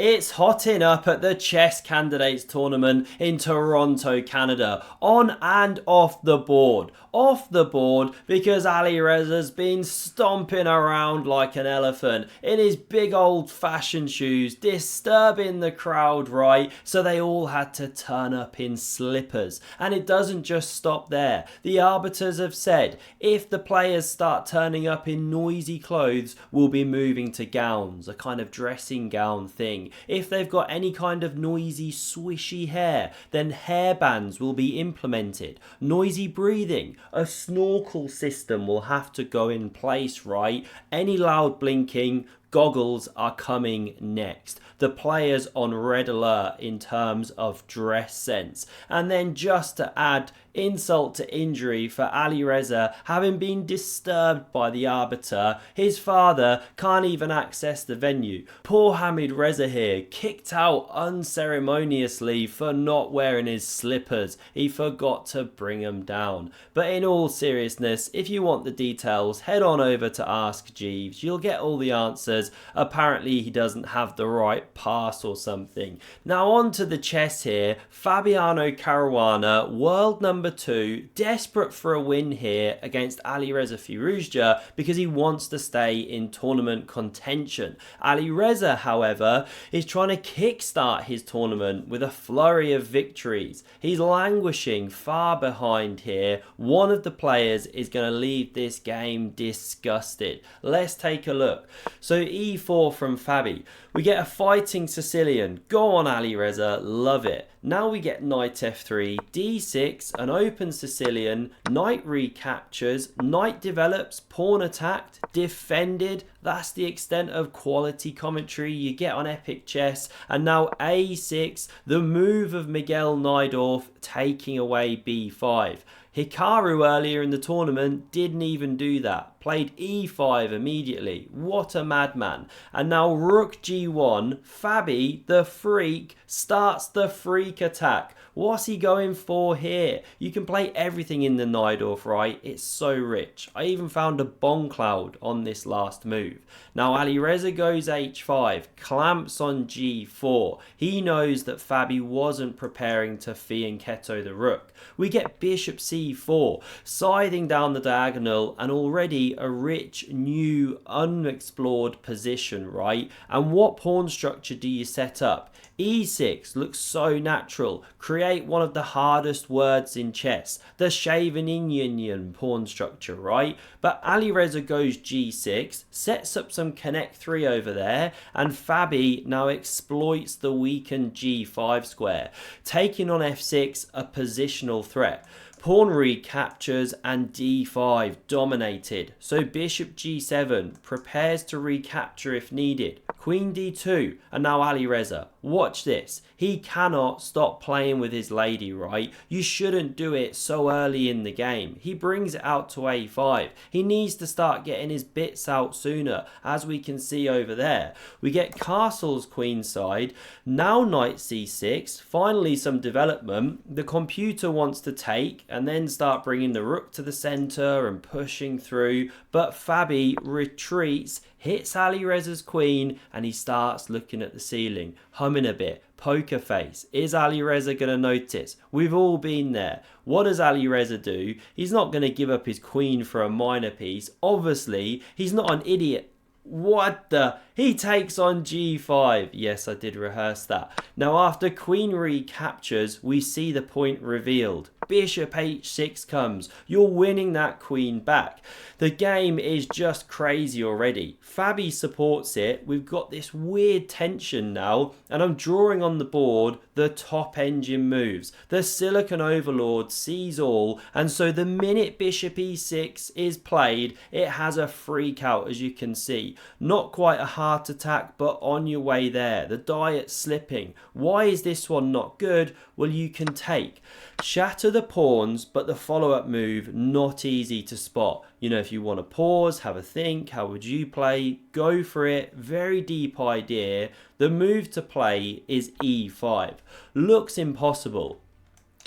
It's hotting up at the Chess Candidates Tournament in Toronto, Canada, on and off the board. Off the board because Alireza's been stomping around like an elephant in his big old-fashioned shoes, disturbing the crowd, right? So they all had to turn up in slippers. And it doesn't just stop there. The arbiters have said if the players start turning up in noisy clothes, we'll be moving to gowns, a kind of dressing gown thing. If they've got any kind of noisy, swishy hair, then hairbands will be implemented. Noisy breathing, a snorkel system will have to go in place, right? Any loud blinking, goggles are coming next. The players on red alert in terms of dress sense. And then just to add insult to injury for Alireza, having been disturbed by the arbiter, his father can't even access the venue. Poor Hamid Reza here, kicked out unceremoniously for not wearing his slippers. He forgot to bring them down. But in all seriousness, if you want the details, head on over to Ask Jeeves. You'll get all the answers. Apparently he doesn't have the right pass or something. Now on to the chess here. Fabiano Caruana, world number 2, desperate for a win here against Alireza Firouzja because he wants to stay in tournament contention. Alireza, however, is trying to kickstart his tournament with a flurry of victories. He's languishing far behind here. One of the players is going to leave this game disgusted. Let's take a look. So e4 from Fabi. We get a fighting Sicilian. Go on, Alireza, love it. Now we get knight f3, d6, an open Sicilian, knight recaptures, knight develops, pawn attacked, defended. That's the extent of quality commentary you get on Epic Chess. And now a6, the move of Miguel Najdorf taking away b5. Hikaru earlier in the tournament didn't even do that. Played e5 immediately. What a madman. And now rook g1. Fabi, the freak, starts the freak attack. What's he going for here? You can play everything in the Najdorf, right? It's so rich. I even found a bomb cloud on this last move. Now Alireza goes h5, clamps on g4. He knows that Fabi wasn't preparing to fianchetto the rook. We get bishop c4, scything down the diagonal, and already a rich, new, unexplored position, right? And what pawn structure do you set up? e6 looks so natural. Create one of the hardest words in chess, the Scheveningen pawn structure, right? But Alireza goes g6, sets up some connect 3 over there, and Fabi now exploits the weakened g5 square, taking on f6, a positional threat. Pawn recaptures and d5 dominated. So bishop g7 prepares to recapture if needed. Queen d2, and now Alireza. Watch this. He cannot stop playing with his lady, right? You shouldn't do it so early in the game. He brings it out to a5. He needs to start getting his bits out sooner, as we can see over there. We get castles queenside. Now knight c6. Finally some development. The computer wants to take and then start bringing the rook to the center and pushing through. But Fabi retreats, hits Alireza's queen, and he starts looking at the ceiling, humming a bit. Poker face. Is Alireza going to notice? We've all been there. What does Alireza do? He's not going to give up his queen for a minor piece. Obviously, he's not an idiot. What the? He takes on g5. Yes, I did rehearse that. Now, after queen recaptures, we see the point revealed. Bishop h6 comes. You're winning that queen back. The game is just crazy already. Fabi supports it. We've got this weird tension now, and I'm drawing on the board the top engine moves. The Silicon Overlord sees all, and so the minute bishop e6 is played, it has a freak out, as you can see. Not quite a heart attack, but on your way there. The diet's slipping. Why is this one not good? Well, you can take. Shatter the pawns, but the follow-up move, not easy to spot. You know, if you want to pause, have a think, how would you play? Go for it. Very deep idea. The move to play is e5. Looks impossible.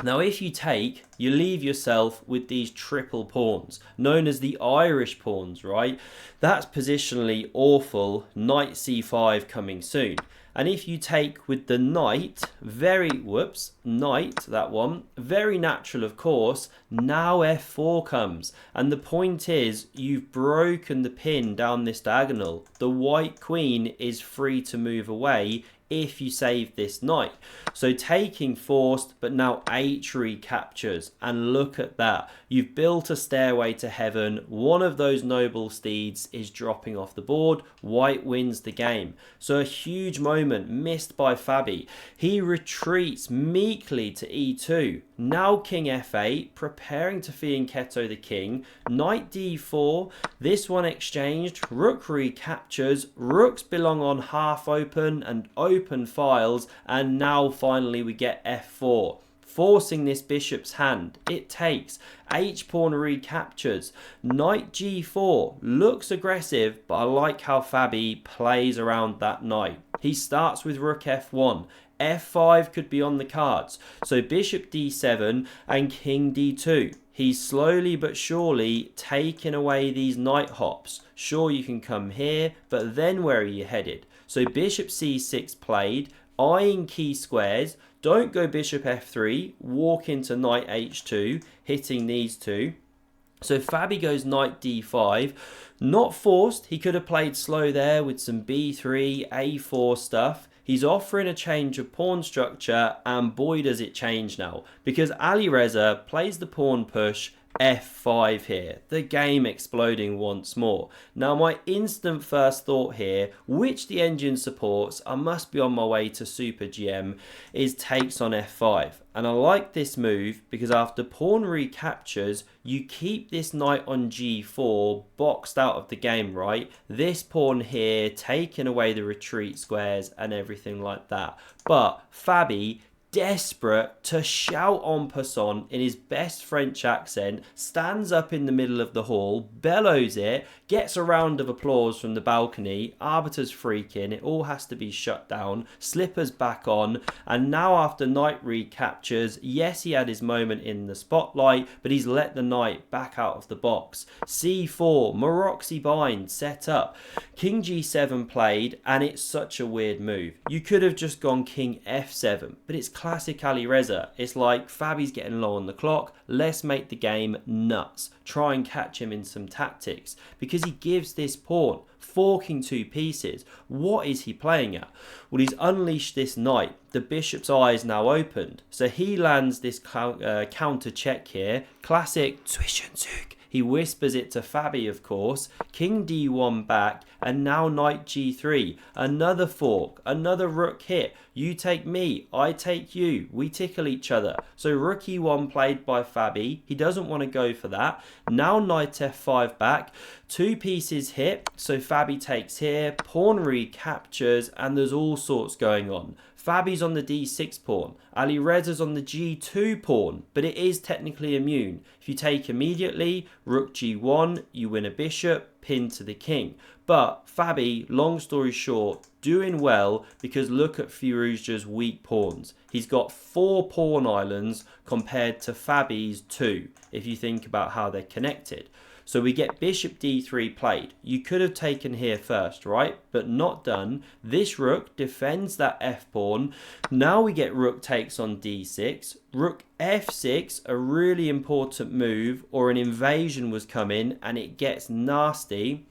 Now, if you take, you leave yourself with these triple pawns, known as the Irish pawns, right? That's positionally awful. Knight c5 coming soon. And if you take with the knight, knight, that one, very natural of course, now f4 comes. And the point is, you've broken the pin down this diagonal. The white queen is free to move away if you save this knight. So taking forced, but now h recaptures, and look at that. You've built a stairway to heaven. One of those noble steeds is dropping off the board. White wins the game. So a huge moment missed by Fabi. He retreats meekly to e2. Now king f8, preparing to fianchetto the king. Knight d4, this one exchanged. Rook recaptures. Rooks belong on half open and open files, and now finally we get f4, forcing this bishop's hand. It takes. H-pawn recaptures. Knight g4 looks aggressive, but I like how Fabi plays around that knight. He starts with rook f1. f5 could be on the cards. So bishop d7 and king d2. He's slowly but surely taking away these knight hops. Sure, you can come here, but then where are you headed? So bishop c6 played, eyeing key squares. Don't go bishop f3, walk into knight h2, hitting these two. So Fabi goes knight d5, not forced. He could have played slow there with some b3, a4 stuff. He's offering a change of pawn structure, and boy does it change now, because Alireza plays the pawn push, f5 here, the game exploding once more. Now my instant first thought here, which the engine supports, I must be on my way to Super GM, is takes on f5. And I like this move because after pawn recaptures, you keep this knight on g4 boxed out of the game, right? This pawn here taking away the retreat squares and everything like that. But Fabi, desperate to shout en passant in his best French accent, stands up in the middle of the hall, bellows it, gets a round of applause from the balcony, arbiters freaking, it all has to be shut down, slippers back on, and now after knight recaptures, yes, he had his moment in the spotlight, but he's let the knight back out of the box. c4, Maroczy bind set up, king g7 played, and it's such a weird move. You could have just gone king f7, but it's classic Alireza. It's like Fabi's getting low on the clock, let's make the game nuts. Try and catch him in some tactics, because he gives this pawn, forking two pieces. What is he playing at? Well, he's unleashed this knight. The bishop's eye is now opened. So he lands this counter check here. Classic Zwischenzug. He whispers it to Fabi, of course. King d1 back, and now knight g3. Another fork, another rook hit. You take me, I take you. We tickle each other. So rook e1 played by Fabi. He doesn't want to go for that. Now knight f5 back. Two pieces hit. So Fabi takes here. Pawn recaptures, and there's all sorts going on. Fabi's on the d6 pawn. Alireza's on the g2 pawn, but it is technically immune. If you take immediately, rook g1, you win a bishop, pin to the king. But Fabi, long story short, doing well, because look at Firouzja's weak pawns. He's got 4 pawn islands compared to Fabi's 2, if you think about how they're connected. So we get bishop d3 played. You could have taken here first, right? But not done. This rook defends that f pawn. Now we get rook takes on d6. Rook f6, a really important move, or an invasion was coming, and it gets nasty.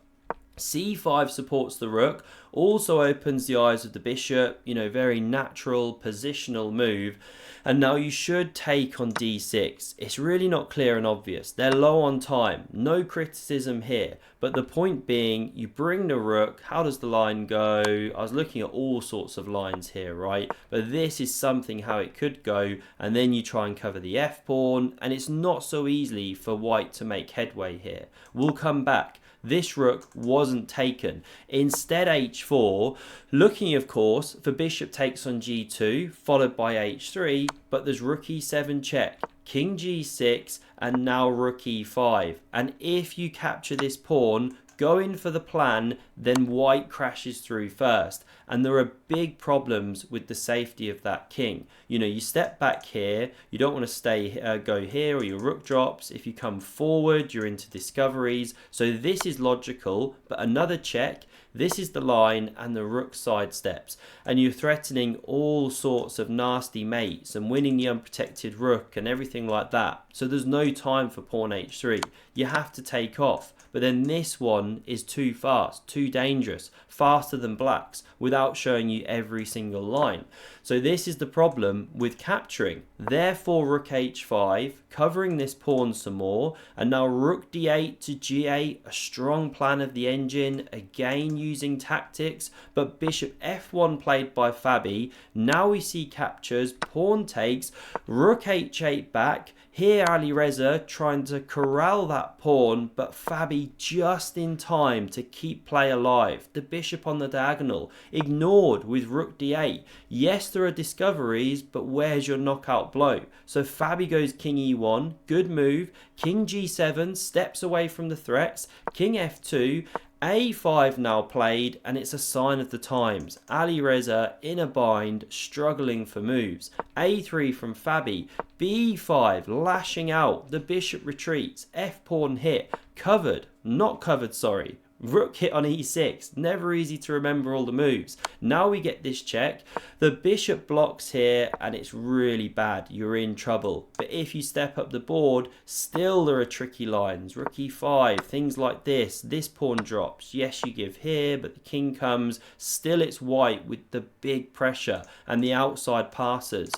c5 supports the rook, also opens the eyes of the bishop, you know, very natural positional move. And now you should take on d6. It's really not clear and obvious. They're low on time. No criticism here. But the point being, you bring the rook. How does the line go? I was looking at all sorts of lines here, right? But this is something how it could go. And then you try and cover the f-pawn. And it's not so easy for white to make headway here. We'll come back. This rook wasn't taken. Instead h4, looking of course for bishop takes on g2, followed by h3, but there's rook e7 check, king g6, and now rook e5. And if you capture this pawn, go in for the plan, then white crashes through first. and there are big problems with the safety of that king. You know, you step back here, you don't want to go here, or your rook drops. If you come forward, you're into discoveries. So this is logical, but another check. This is the line, and the rook sidesteps, and you're threatening all sorts of nasty mates and winning the unprotected rook and everything like that. So there's no time for pawn h3. You have to take off. But then this one is too fast, too dangerous, faster than black's, without showing you every single line. So this is the problem with capturing. Therefore rook h5, covering this pawn some more, and now rook d8 to g8, a strong plan of the engine, again using tactics, but bishop f1 played by Fabi. Now we see captures, pawn takes, rook h8 back. Here Alireza trying to corral that pawn, but Fabi just in time to keep play alive. The bishop on the diagonal, ignored with rook d8. Yes, there are discoveries, but where's your knockout blow? So Fabi goes king e1, good move. King g7 steps away from the threats. King f2. A5 now played, and it's a sign of the times. Alireza in a bind, struggling for moves. A3 from Fabi. B5 lashing out. The bishop retreats. F pawn hit. Covered. Not covered, sorry. Rook hit on e6. Never easy to remember all the moves. Now we get this check. The bishop blocks here, and it's really bad. You're in trouble. But if you step up the board, still there are tricky lines. Rook e5, things like this. This pawn drops. Yes, you give here, but the king comes. Still it's white with the big pressure, and the outside passes.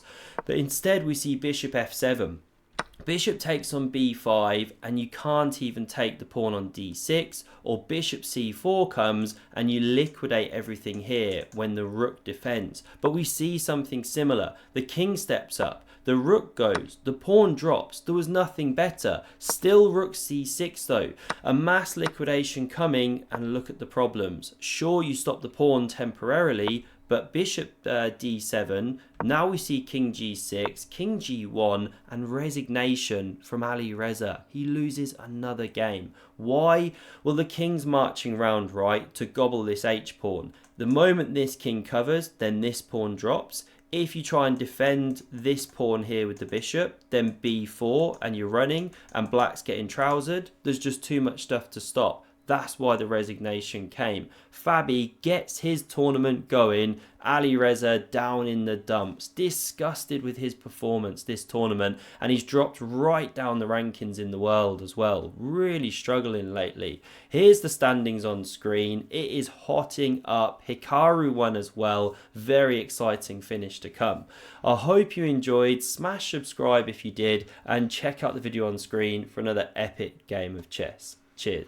But instead we see bishop f7. Bishop takes on b5, and you can't even take the pawn on d6, or bishop c4 comes and you liquidate everything here when the rook defends. But we see something similar. The king steps up, the rook goes, the pawn drops. There was nothing better. Still rook c6 though. A mass liquidation coming, and look at the problems. Sure, you stop the pawn temporarily, but bishop d7, now we see king g6, king g1, and resignation from Alireza. He loses another game. Why? Well, the king's marching round right to gobble this h-pawn. The moment this king covers, then this pawn drops. If you try and defend this pawn here with the bishop, then b4, and you're running, and black's getting trousered, there's just too much stuff to stop. That's why the resignation came. Fabi gets his tournament going. Alireza down in the dumps. Disgusted with his performance this tournament. And he's dropped right down the rankings in the world as well. Really struggling lately. Here's the standings on screen. It is hotting up. Hikaru won as well. Very exciting finish to come. I hope you enjoyed. Smash subscribe if you did. And check out the video on screen for another epic game of chess. Cheers.